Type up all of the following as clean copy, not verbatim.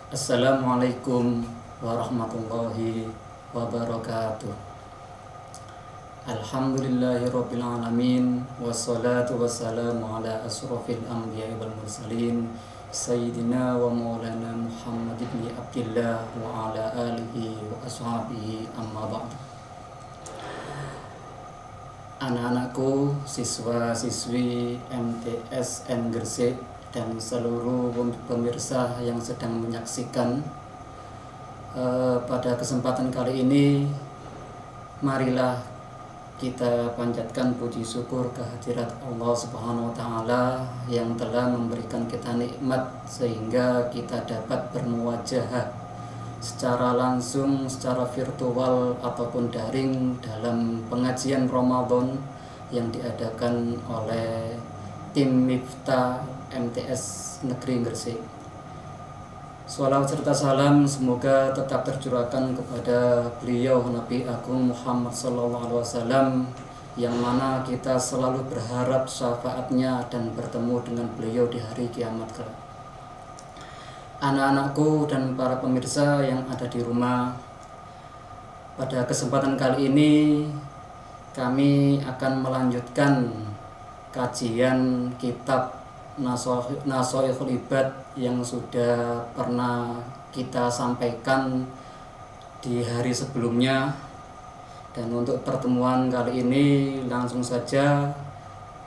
Assalamualaikum warahmatullahi wabarakatuh. Alhamdulillahirabbil alamin wassalatu wassalamu ala asrofil anbiya'i wal mursalin sayyidina wa maulana Muhammad ibn Abdillah wa ala alihi wa ashabihi amma ba'd. Anak-anakku, siswa-siswi MTSN Gresik dan seluruh pemirsa yang sedang menyaksikan, pada kesempatan kali ini marilah kita panjatkan puji syukur kehadirat Allah Subhanahu wa Ta'ala yang telah memberikan kita nikmat sehingga kita dapat bermuwajahah secara langsung, secara virtual ataupun daring dalam pengajian Ramadan yang diadakan oleh tim Miftah MTS Negeri Gresik. Sholawat serta salam semoga tetap tercurahkan kepada beliau Nabi Agung Muhammad SAW, yang mana kita selalu berharap syafaatnya dan bertemu dengan beliau di hari kiamat kelak. Anak-anakku dan para pemirsa yang ada di rumah, pada kesempatan kali ini kami akan melanjutkan kajian kitab Nashaikhul Ibad yang sudah pernah kita sampaikan di hari sebelumnya. Dan untuk pertemuan kali ini langsung saja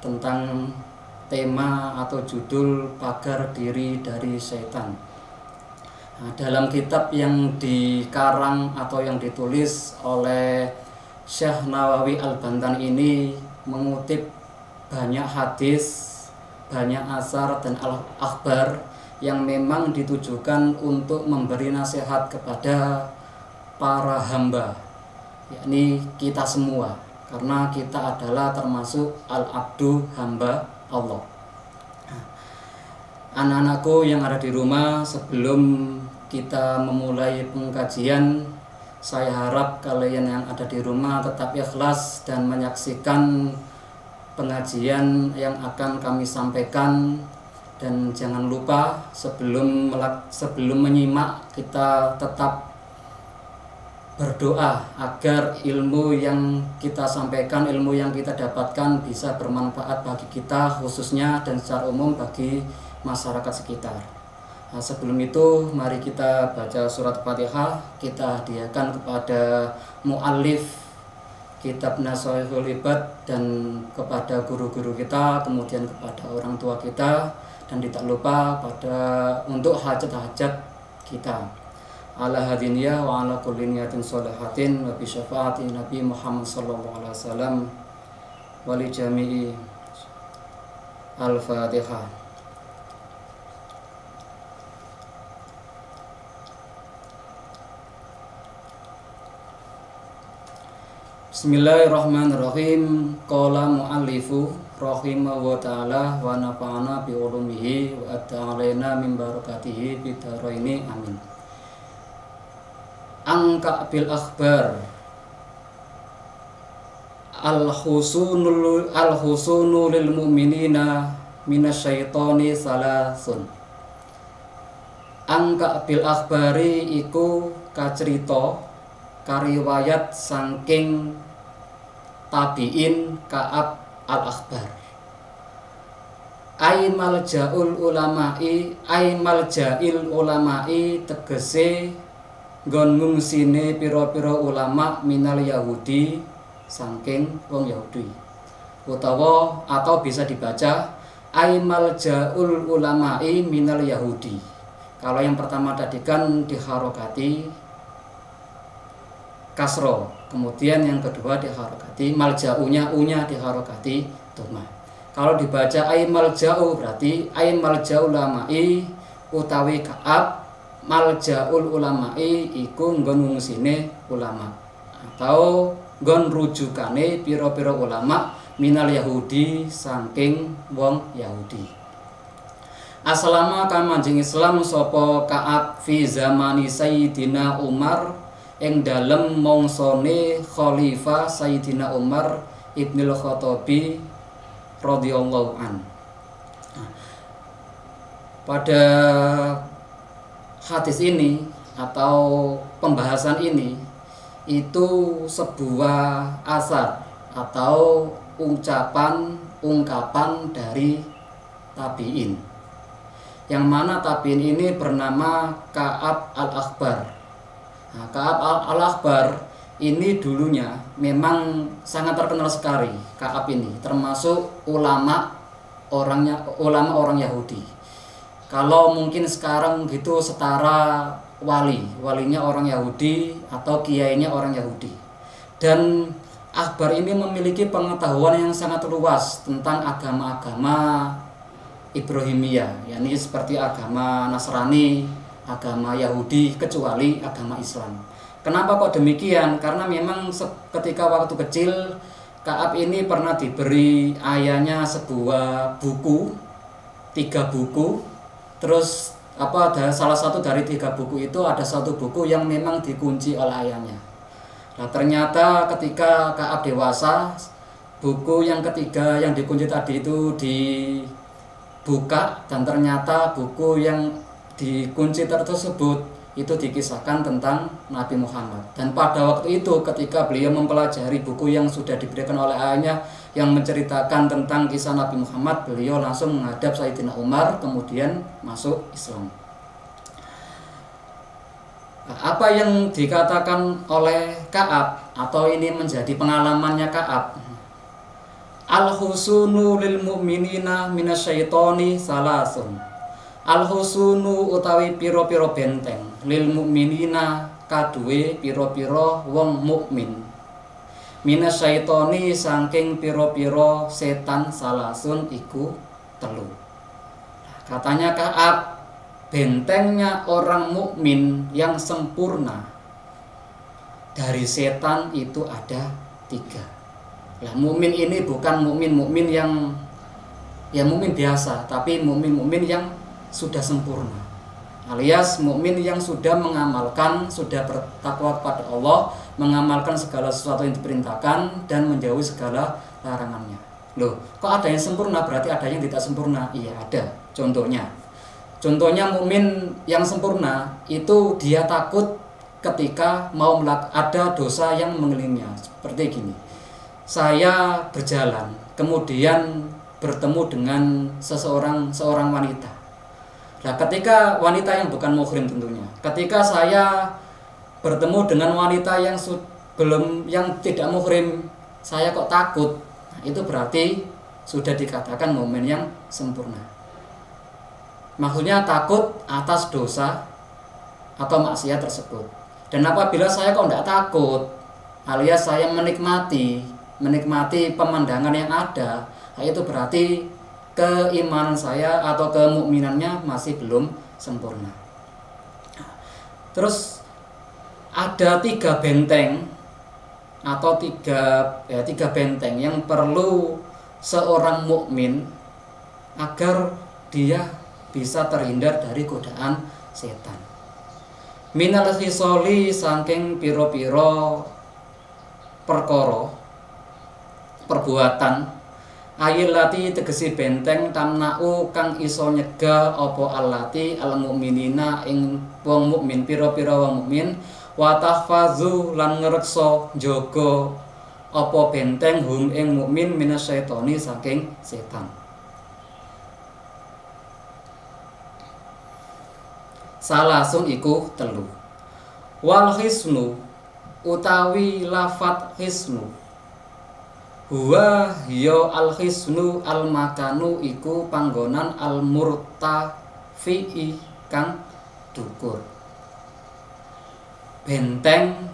tentang tema atau judul pagar diri dari setan. Nah, dalam kitab yang dikarang atau yang ditulis oleh Syekh Nawawi Al-Bantan ini mengutip banyak hadis, banyak asar dan al-akhbar yang memang ditujukan untuk memberi nasihat kepada para hamba, yakni kita semua, karena kita adalah termasuk al-abdu, hamba Allah. Anak-anakku yang ada di rumah, sebelum kita memulai pengkajian, saya harap kalian yang ada di rumah tetap ikhlas dan menyaksikan pengajian yang akan kami sampaikan. Dan jangan lupa sebelum menyimak, kita tetap berdoa agar ilmu yang kita sampaikan, ilmu yang kita dapatkan bisa bermanfaat bagi kita khususnya dan secara umum bagi masyarakat sekitar. Nah, sebelum itu mari kita baca surat Fatihah. Kita hadiahkan kepada mu'allif kitab Nashaikhul Ibad dan kepada guru-guru kita, kemudian kepada orang tua kita, dan tidak lupa untuk hajat-hajat kita. Ala hadiniyah wa ala kulli niyatin sholihatin wa bi syafaati Nabi Muhammad sallallahu alaihi wasallam wa li jami'i. Al-Fatihah. Bismillahirrahmanirrahim. Qala mu'allifu rahimahullah ta'ala wa nafa'ana bi ulumihi wa ata'alaina min barakatihi bidaraini amin. Angka bil akhbar al-husunu lil mu'minina minasyaitoni salasun. Angka bil akhbari iku kacerita kariwayat saking tabiin Ka'ab al-Akhbar. Ai maljail ulama'i tegese nggon ngungsine pira-pira ulama minal Yahudi saking wong Yahudi. Utawa atau bisa dibaca ai maljaul ulama'i minal Yahudi. Kalau yang pertama tadi kan diharokati kasro, kemudian yang kedua diharokati malja'unya, unya diharokati dhammah. Kalau dibaca ai malja'u berarti ai malja'ul ulama'i utawi Ka'ab, malja'ul ulama'i iku nggon ngungsine ulama atau nggon rujukane pira-pira ulama minal Yahudi saking wong Yahudi. Aslama kamanjing Islam sapa Ka'ab fi zamani Sayyidina Umar ing dalem mongsone Khalifah Sayyidina Umar Ibnul Khattabi radhiyallahu an. Pada hadis ini atau pembahasan ini itu sebuah asar atau ungkapan dari tabi'in, yang mana tabi'in ini bernama Ka'ab al-Akhbar. Nah, Ka'ab al-Akhbar ini dulunya memang sangat terkenal sekali. Ka'ab ini termasuk ulama orang Yahudi. Kalau mungkin sekarang gitu setara walinya orang Yahudi atau kiainya orang Yahudi. Dan Akhbar ini memiliki pengetahuan yang sangat luas tentang agama-agama Ibrahimiyah, yakni seperti agama Nasrani, agama Yahudi, kecuali agama Islam. Kenapa kok demikian? Karena memang ketika waktu kecil Ka'ab ini pernah diberi ayahnya sebuah buku, 3 buku. Terus salah satu dari 3 buku itu ada satu buku yang memang dikunci oleh ayahnya. Nah, ternyata ketika Ka'ab dewasa, buku yang ketiga yang dikunci tadi itu dibuka, dan ternyata buku yang dikunci tersebut itu dikisahkan tentang Nabi Muhammad. Dan pada waktu itu ketika beliau mempelajari buku yang sudah diberikan oleh ayahnya yang menceritakan tentang kisah Nabi Muhammad, beliau langsung menghadap Sayyidina Umar, kemudian masuk Islam. Apa yang dikatakan oleh Ka'ab, atau ini menjadi pengalamannya Ka'ab, al-husunu lil mu'minina minasyaitoni salasun. Al-husunu utawi piro-piro benteng lil mu'minina kaduwe piro-piro wong mukmin, minasyaitoni saking piro-piro setan salasun iku 3. Katanya Ka'ab, bentengnya orang mukmin yang sempurna dari setan itu ada 3. Lah, mukmin ini bukan mukmin yang mukmin biasa, tapi mukmin yang sudah sempurna, alias mukmin yang sudah mengamalkan, sudah bertakwa kepada Allah, mengamalkan segala sesuatu yang diperintahkan dan menjauhi segala larangannya. Loh, kok ada yang sempurna berarti ada yang tidak sempurna? Iya, ada. Contohnya mukmin yang sempurna itu dia takut ketika mau ada dosa yang mengelilingnya. Seperti gini, saya berjalan kemudian bertemu dengan seorang wanita. Nah, ketika wanita yang bukan muhrim tentunya, ketika saya bertemu dengan wanita yang tidak muhrim, saya kok takut, nah, itu berarti sudah dikatakan mukmin yang sempurna. Maksudnya takut atas dosa atau maksiat tersebut. Dan apabila saya kok tidak takut, alias saya menikmati pemandangan yang ada, nah itu berarti keimanan saya atau kemukminannya masih belum sempurna. Terus ada 3 benteng atau tiga benteng yang perlu seorang mukmin agar dia bisa terhindar dari godaan setan. Minal khisoli saking piro-piro perbuatan, ayilati tegesi benteng tamna'u kang iso nyegah apa allati al mukminina ing wong mukmin, piro-piro wong mukmin, wa tahfazu lan ngreksa jaga apa benteng hum ing mukmin minasyaitoni saking setan. Salasun iku 3. Wal hisnu utawi lafat hisnu, huwa ya al hisnu al makanu iku panggonan al murtafi'i kang dukur. Benteng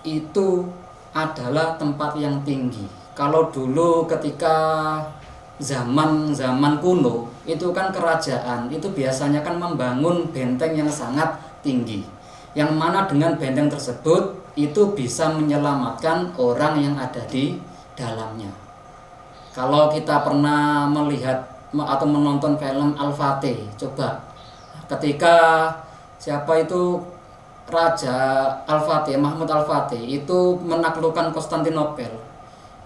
itu adalah tempat yang tinggi. Kalau dulu ketika zaman kuno itu kan kerajaan itu biasanya kan membangun benteng yang sangat tinggi, yang mana dengan benteng tersebut itu bisa menyelamatkan orang yang ada di dalamnya. Kalau kita pernah melihat atau menonton film Al-Fatih, coba ketika siapa itu Raja Al-Fatih, Mahmud Al-Fatih itu menaklukkan Konstantinopel,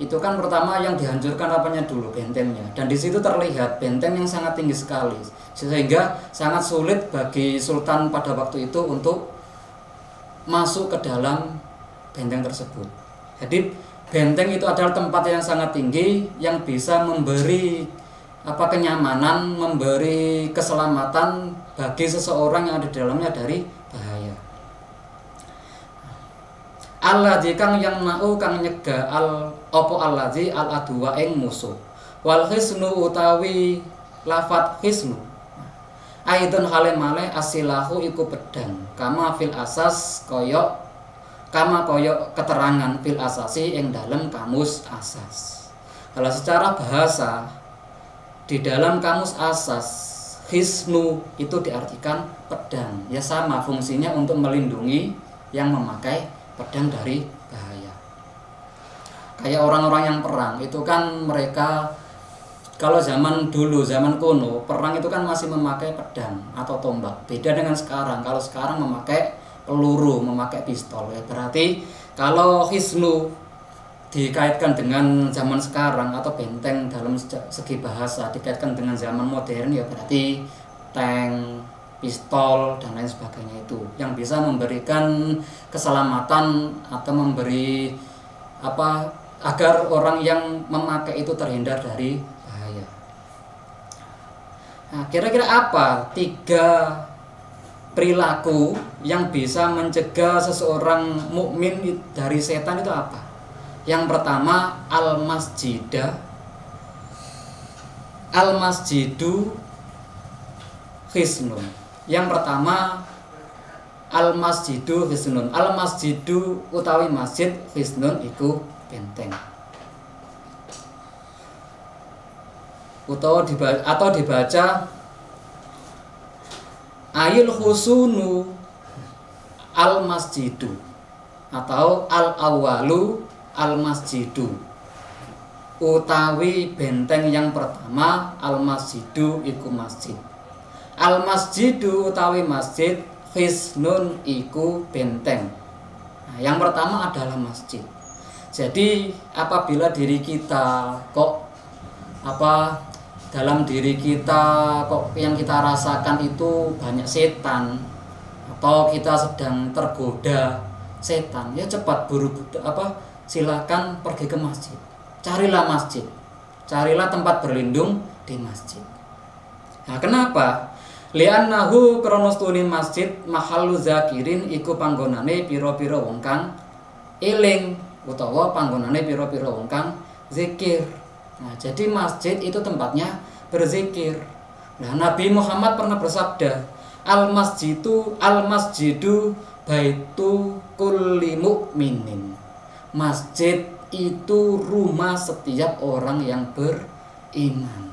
itu kan pertama yang dihancurkan apanya dulu, bentengnya, dan di situ terlihat benteng yang sangat tinggi sekali sehingga sangat sulit bagi sultan pada waktu itu untuk masuk ke dalam benteng tersebut. Jadi benteng itu adalah tempat yang sangat tinggi yang bisa memberi kenyamanan, memberi keselamatan bagi seseorang yang ada di dalamnya dari bahaya. Alladzi kang yang nau kang nyegah alladzi al adwa ing musuh. Wal hisnu utawi lafat hisnu. Aidon hale male asilahu iku pedang. Kama fil asas koyok keterangan fil asasi ing dalam kamus asas. Kalau secara bahasa di dalam kamus asas hisnu itu diartikan pedang. Ya sama fungsinya untuk melindungi yang memakai pedang dari bahaya. Kayak orang-orang yang perang itu kan mereka kalau zaman dulu, zaman kuno, perang itu kan masih memakai pedang atau tombak. Beda dengan sekarang. Kalau sekarang memakai peluru, memakai pistol. Ya, berarti kalau hisnu dikaitkan dengan zaman sekarang atau benteng dalam segi bahasa dikaitkan dengan zaman modern, ya berarti tank, pistol dan lain sebagainya itu yang bisa memberikan keselamatan atau memberi agar orang yang memakai itu terhindar dari bahaya. Nah, kira-kira apa 3 perilaku yang bisa mencegah seseorang mukmin dari setan itu apa? Yang pertama al-masjidu hisnun. Yang pertama al-masjidu hisnun. Al-masjidu utawi masjid, hisnun iku benteng. Atau dibaca ayil husunu al-masjidu atau al-awwalu al-masjidu. Utawi benteng yang pertama al-masjidu iku masjid. Al-masjidu utawi masjid, hisnun iku benteng. Nah, yang pertama adalah masjid. Jadi apabila diri kita dalam diri kita yang kita rasakan itu banyak setan atau kita sedang tergoda setan, ya cepat silakan pergi ke masjid. Carilah masjid. Carilah tempat berlindung di masjid. Nah, kenapa? Li'annahu kronostuni masjid mahallu zakirin iku panggonane pira-pira wong kang eling utawa panggonane pira-pira wong kang zikir. Nah, jadi masjid itu tempatnya berzikir. Nah, Nabi Muhammad pernah bersabda, al-masjidu baitu kulli mu'minin. Masjid itu rumah setiap orang yang beriman.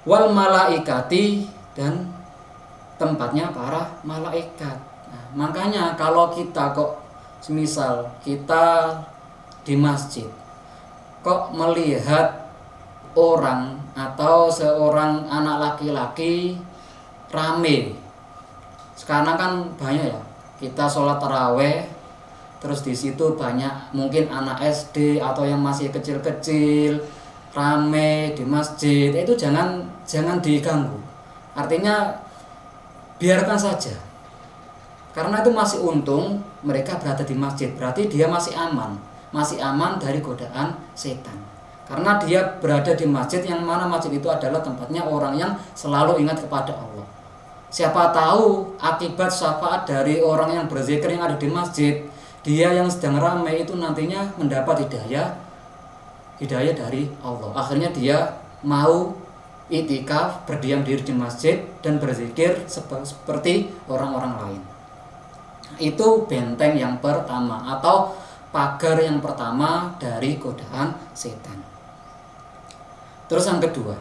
Wal malaikati, dan tempatnya para malaikat. Nah, makanya kalau kita semisal kita di masjid kok melihat orang atau seorang anak laki-laki rame, sekarang kan banyak ya, kita sholat taraweh terus di situ banyak mungkin anak SD atau yang masih kecil-kecil rame di masjid, itu jangan diganggu. Artinya biarkan saja, karena itu masih untung mereka berada di masjid, berarti dia masih aman dari godaan setan, karena dia berada di masjid yang mana masjid itu adalah tempatnya orang yang selalu ingat kepada Allah. Siapa tahu akibat syafaat dari orang yang berzikir yang ada di masjid, dia yang sedang ramai itu nantinya mendapat hidayah dari Allah. Akhirnya dia mau itikaf, berdiam diri di masjid dan berzikir seperti orang-orang lain. Itu benteng yang pertama atau pagar yang pertama dari godaan setan. Terus yang kedua,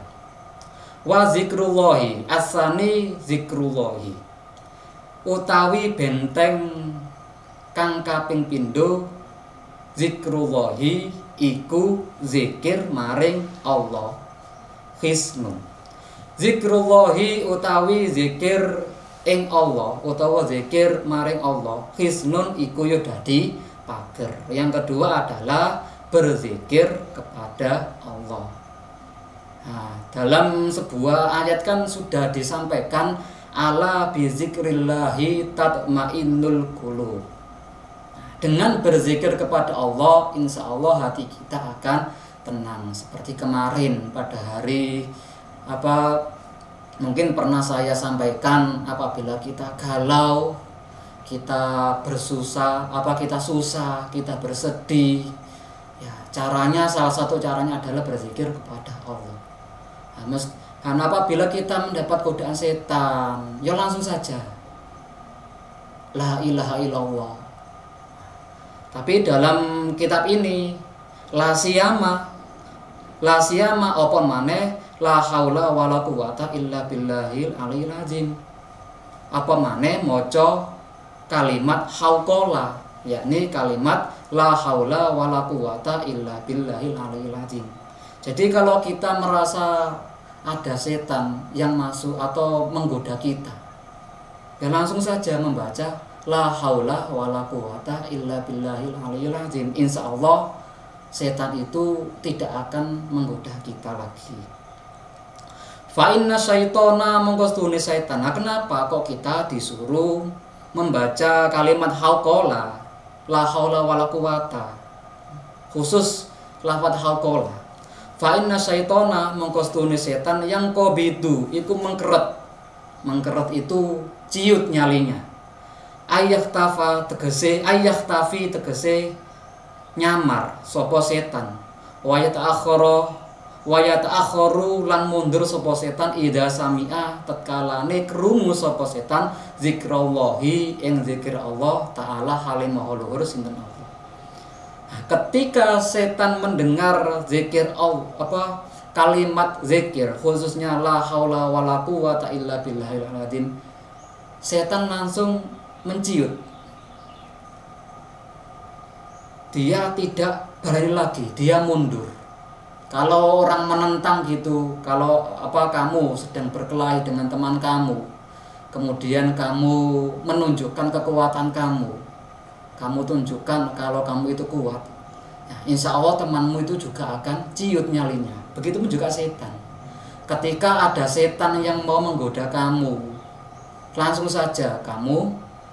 wa zikrullahi asani zikrullahi utawi benteng kang kaping pindho zikrullahi iku zikir maring Allah. Hisnun. Zikrullahi utawi zikir ing Allah utawa zikir maring Allah. Hisnun iku yo dadi pagar. Yang kedua adalah berzikir kepada Allah. Nah, dalam sebuah ayat kan sudah disampaikan ala bizikrillahi tatmainnul qulub. Dengan berzikir kepada Allah, insya Allah hati kita akan tenang. Seperti kemarin pada hari mungkin pernah saya sampaikan, apabila kita galau, kita bersusah, kita susah, kita bersedih, ya salah satu caranya adalah berzikir kepada Allah. Nah, apabila kita mendapat godaan setan, ya langsung saja la ilaha illallah. Tapi dalam kitab ini la siyama apa maneh la haula wala quwata illa billahil aliyil azim. Apa maneh maca kalimat hauqala, yakni kalimat la haula wala quwata illa billahil aliyil azim. Jadi kalau kita merasa ada setan yang masuk atau menggoda kita, ya langsung saja membaca la haula wala quwata illa billahil aliyil azim. Insya Allah setan itu tidak akan menggoda kita lagi. Fa inna syaitona mongkostune setan. Nah, kenapa kok kita disuruh membaca kalimat hauqala, la haula wala quwata, khusus lafaz hauqala? Fa inna syaitona mongkostune setan yang qabidu iku mengkeret. Mengkeret itu ciut nyalinya. Ayah tafi tegese nyamar sapa setan. Wa yata'akharu lan mundur sapa setan idza sami'a tatkalane krungu sapa setan zikrallahi ing zikir Allah taala halim maha luhur sinten Allah. Nah, ketika setan mendengar zikir Allah, kalimat zikir khususnya la haula wala quwata illa billahil azim, setan langsung menciut. Dia tidak berani lagi, dia mundur. Kalau orang menentang gitu, kalau kamu sedang berkelahi dengan teman kamu, kemudian kamu menunjukkan kekuatan kamu tunjukkan kalau kamu itu kuat, nah, insya Allah temanmu itu juga akan ciut nyalinya. Begitupun juga setan. Ketika ada setan yang mau menggoda kamu, langsung saja kamu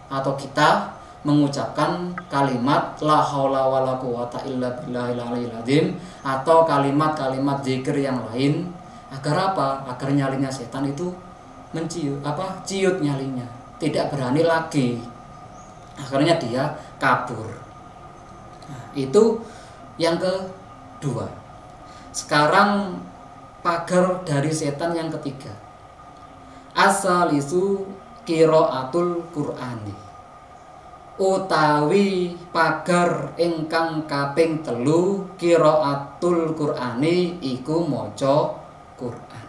atau kita mengucapkan kalimat la haula wala quwata illa billahil aliyil azim atau kalimat-kalimat zikir yang lain, agar agar nyalinya setan itu ciut nyalinya, tidak berani lagi, akhirnya dia kabur. Nah, itu yang kedua. Sekarang pagar dari setan yang ketiga, asalisu qiraatul qur'ani, utawi pagar ingkang kaping 3 qiraatul qur'ani iku maca Qur'an.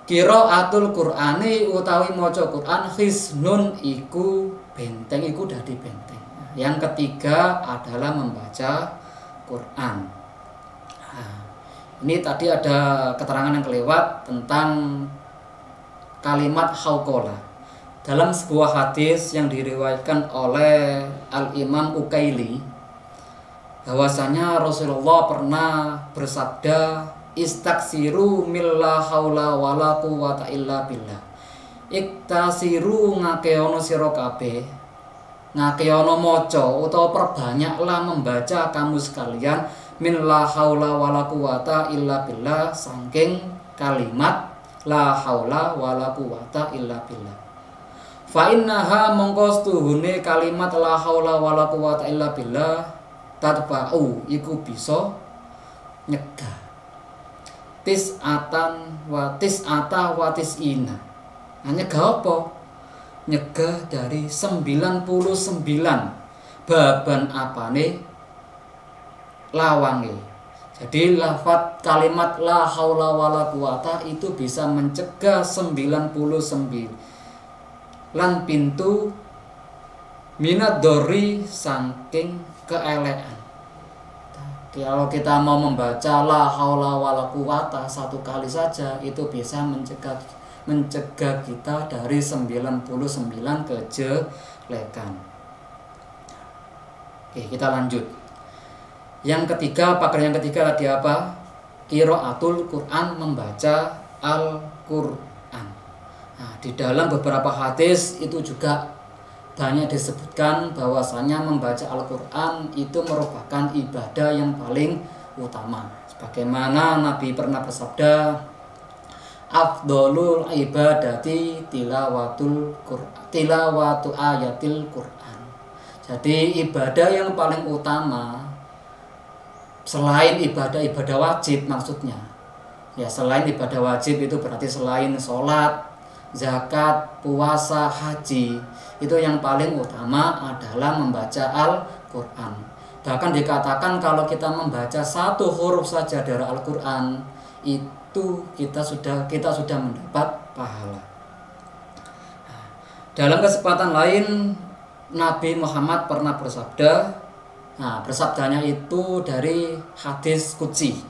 Qiraatul qur'ani utawi maca Qur'an hisnun iku benteng, iku dadi benteng. Yang ketiga adalah membaca Quran. Nah, ini tadi ada keterangan yang kelewat tentang kalimat hauqala. Dalam sebuah hadis yang diriwayatkan oleh Al-Imam Ukaili, bahwasanya Rasulullah pernah bersabda, istaksiru milla haula wala quwata illa billah. Iktasiru ngakeono sira kabeh, ngakeono maca utawa perbanyaklah membaca kamu sekalian min la haula wala quwata illa billah, saking kalimat la haula wala quwata illa billah. Fa innaha mongko stuhune kalimat la haula wala quwata illa billah tadba'u iku bisa nyegah tis'ata wa tis'ina. Nah, nyegah apa? Nyegah dari 99 baban apane lawange. Jadi lafaz kalimat la haula wala quwata itu bisa mencegah 99 lan pintu minad dori saking keelekan. Kalau kita mau membaca la haula wala quwata 1 kali saja itu bisa mencegah mencegah kita dari 99 kejelekan. Oke, kita lanjut. Yang ketiga, pakar yang ketiga tadi apa? Qiraatul Quran, membaca Al-Quran. Nah, di dalam beberapa hadis itu juga banyak disebutkan bahwasanya membaca Al-Quran itu merupakan ibadah yang paling utama. Sebagaimana Nabi pernah bersabda, afdholul ibadati tilawatu ayatil Quran. Jadi ibadah yang paling utama selain ibadah wajib, maksudnya ya, selain ibadah wajib itu berarti selain sholat, zakat, puasa, haji, itu yang paling utama adalah membaca Al-Quran. Bahkan dikatakan kalau kita membaca satu huruf saja dari Al-Quran, itu kita sudah mendapat pahala. Dalam kesempatan lain Nabi Muhammad pernah bersabda, bersabdanya itu dari hadis qudsi.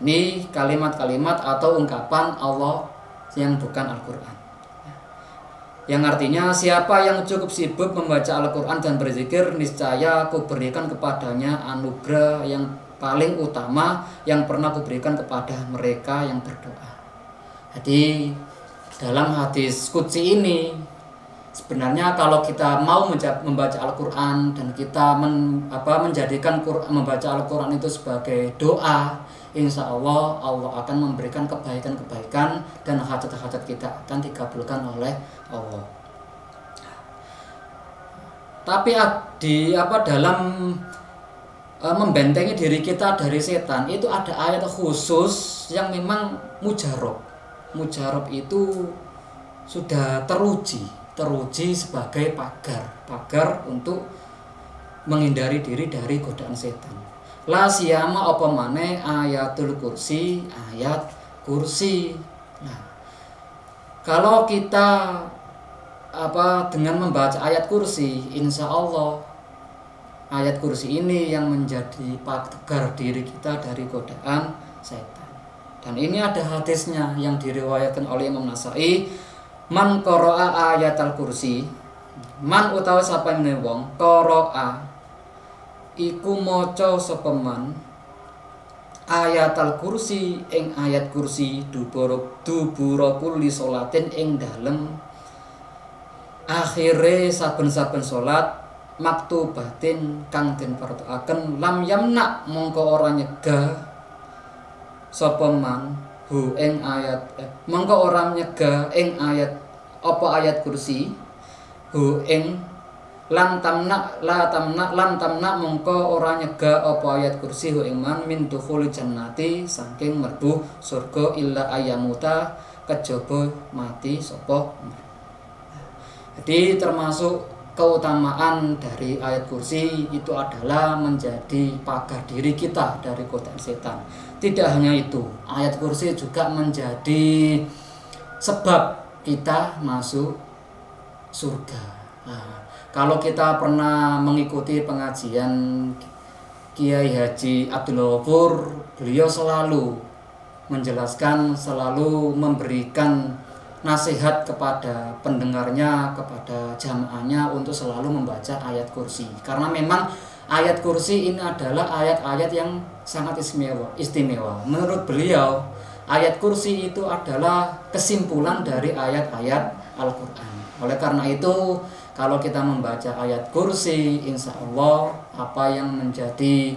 Ini kalimat-kalimat atau ungkapan Allah yang bukan Al-Quran, yang artinya siapa yang cukup sibuk membaca Al-Quran dan berzikir, niscaya aku berikan kepadanya anugerah yang paling utama yang pernah aku berikan kepada mereka yang berdoa. Jadi dalam hadis qudsi ini, sebenarnya kalau kita mau membaca Al-Quran dan kita menjadikan membaca Al-Quran itu sebagai doa, insya Allah akan memberikan kebaikan-kebaikan dan hajat-hajat kita akan dikabulkan oleh Allah. Tapi dalam membentengi diri kita dari setan itu ada ayat khusus yang memang mujarab. Mujarab itu sudah teruji sebagai pagar untuk menghindari diri dari godaan setan. La siyama apa maneh ayatul kursi, ayat kursi. Nah, kalau kita dengan membaca ayat kursi, insya Allah ayat kursi ini yang menjadi pagar diri kita dari godaan setan. Dan ini ada hadisnya yang diriwayatkan oleh Imam Nasai, man qara'a ayatal kursi, man utawa sapa meneh wong qara'a iku maca sapa man ayatal kursi ing ayat kursi dubura kulli salatin ing dalem akhire saben-saben salat maktubatin kang den farduaken, lam yamna mongko ora nyegah sapa man hu ing ayat mongko ora nyegah ing ayat apa ayat kursi hu ing lan tamna mongko ora nyegah apa ayat kursi hu ing man min dukhul jannati saking mlebu surga illa ayamuta kejaba mati sapa. Jadi termasuk keutamaan dari ayat kursi itu adalah menjadi pagar diri kita dari godaan setan. Tidak hanya itu, ayat kursi juga menjadi sebab kita masuk surga. Nah, kalau kita pernah mengikuti pengajian Kiai Haji Abdul Ghafur, beliau selalu menjelaskan, selalu memberikan nasihat kepada pendengarnya, kepada jamaahnya untuk selalu membaca ayat kursi. Karena memang ayat kursi ini adalah ayat-ayat yang sangat istimewa. Menurut beliau, ayat kursi itu adalah kesimpulan dari ayat-ayat Al-Quran. Oleh karena itu, kalau kita membaca ayat kursi, insya Allah apa yang menjadi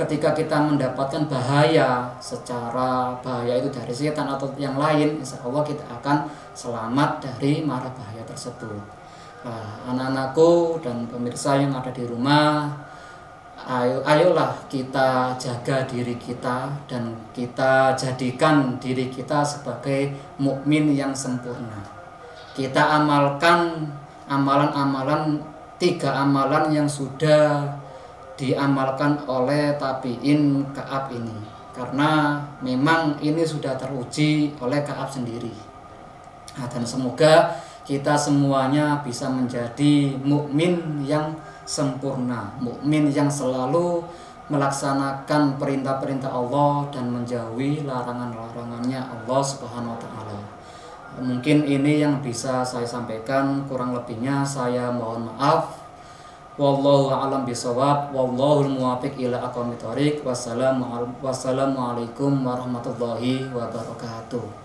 ketika kita mendapatkan bahaya, secara bahaya itu dari setan atau yang lain, insya Allah kita akan selamat dari mara bahaya tersebut. Nah, anak-anakku dan pemirsa yang ada di rumah, ayolah kita jaga diri kita dan kita jadikan diri kita sebagai mukmin yang sempurna. Kita amalkan amalan-amalan, 3 amalan yang sudah diamalkan oleh tabi'in Ka'ab ini, karena memang ini sudah teruji oleh Ka'ab sendiri. Nah, dan semoga kita semuanya bisa menjadi mukmin yang sempurna, mukmin yang selalu melaksanakan perintah-perintah Allah dan menjauhi larangan-larangannya Allah Subhanahu wa taala. Mungkin ini yang bisa saya sampaikan, kurang lebihnya saya mohon maaf. Wallahu a'lam bishawab, wallahul muwaffiq ila aqwamit thoriq. Wassalamualaikum warahmatullahi wabarakatuh.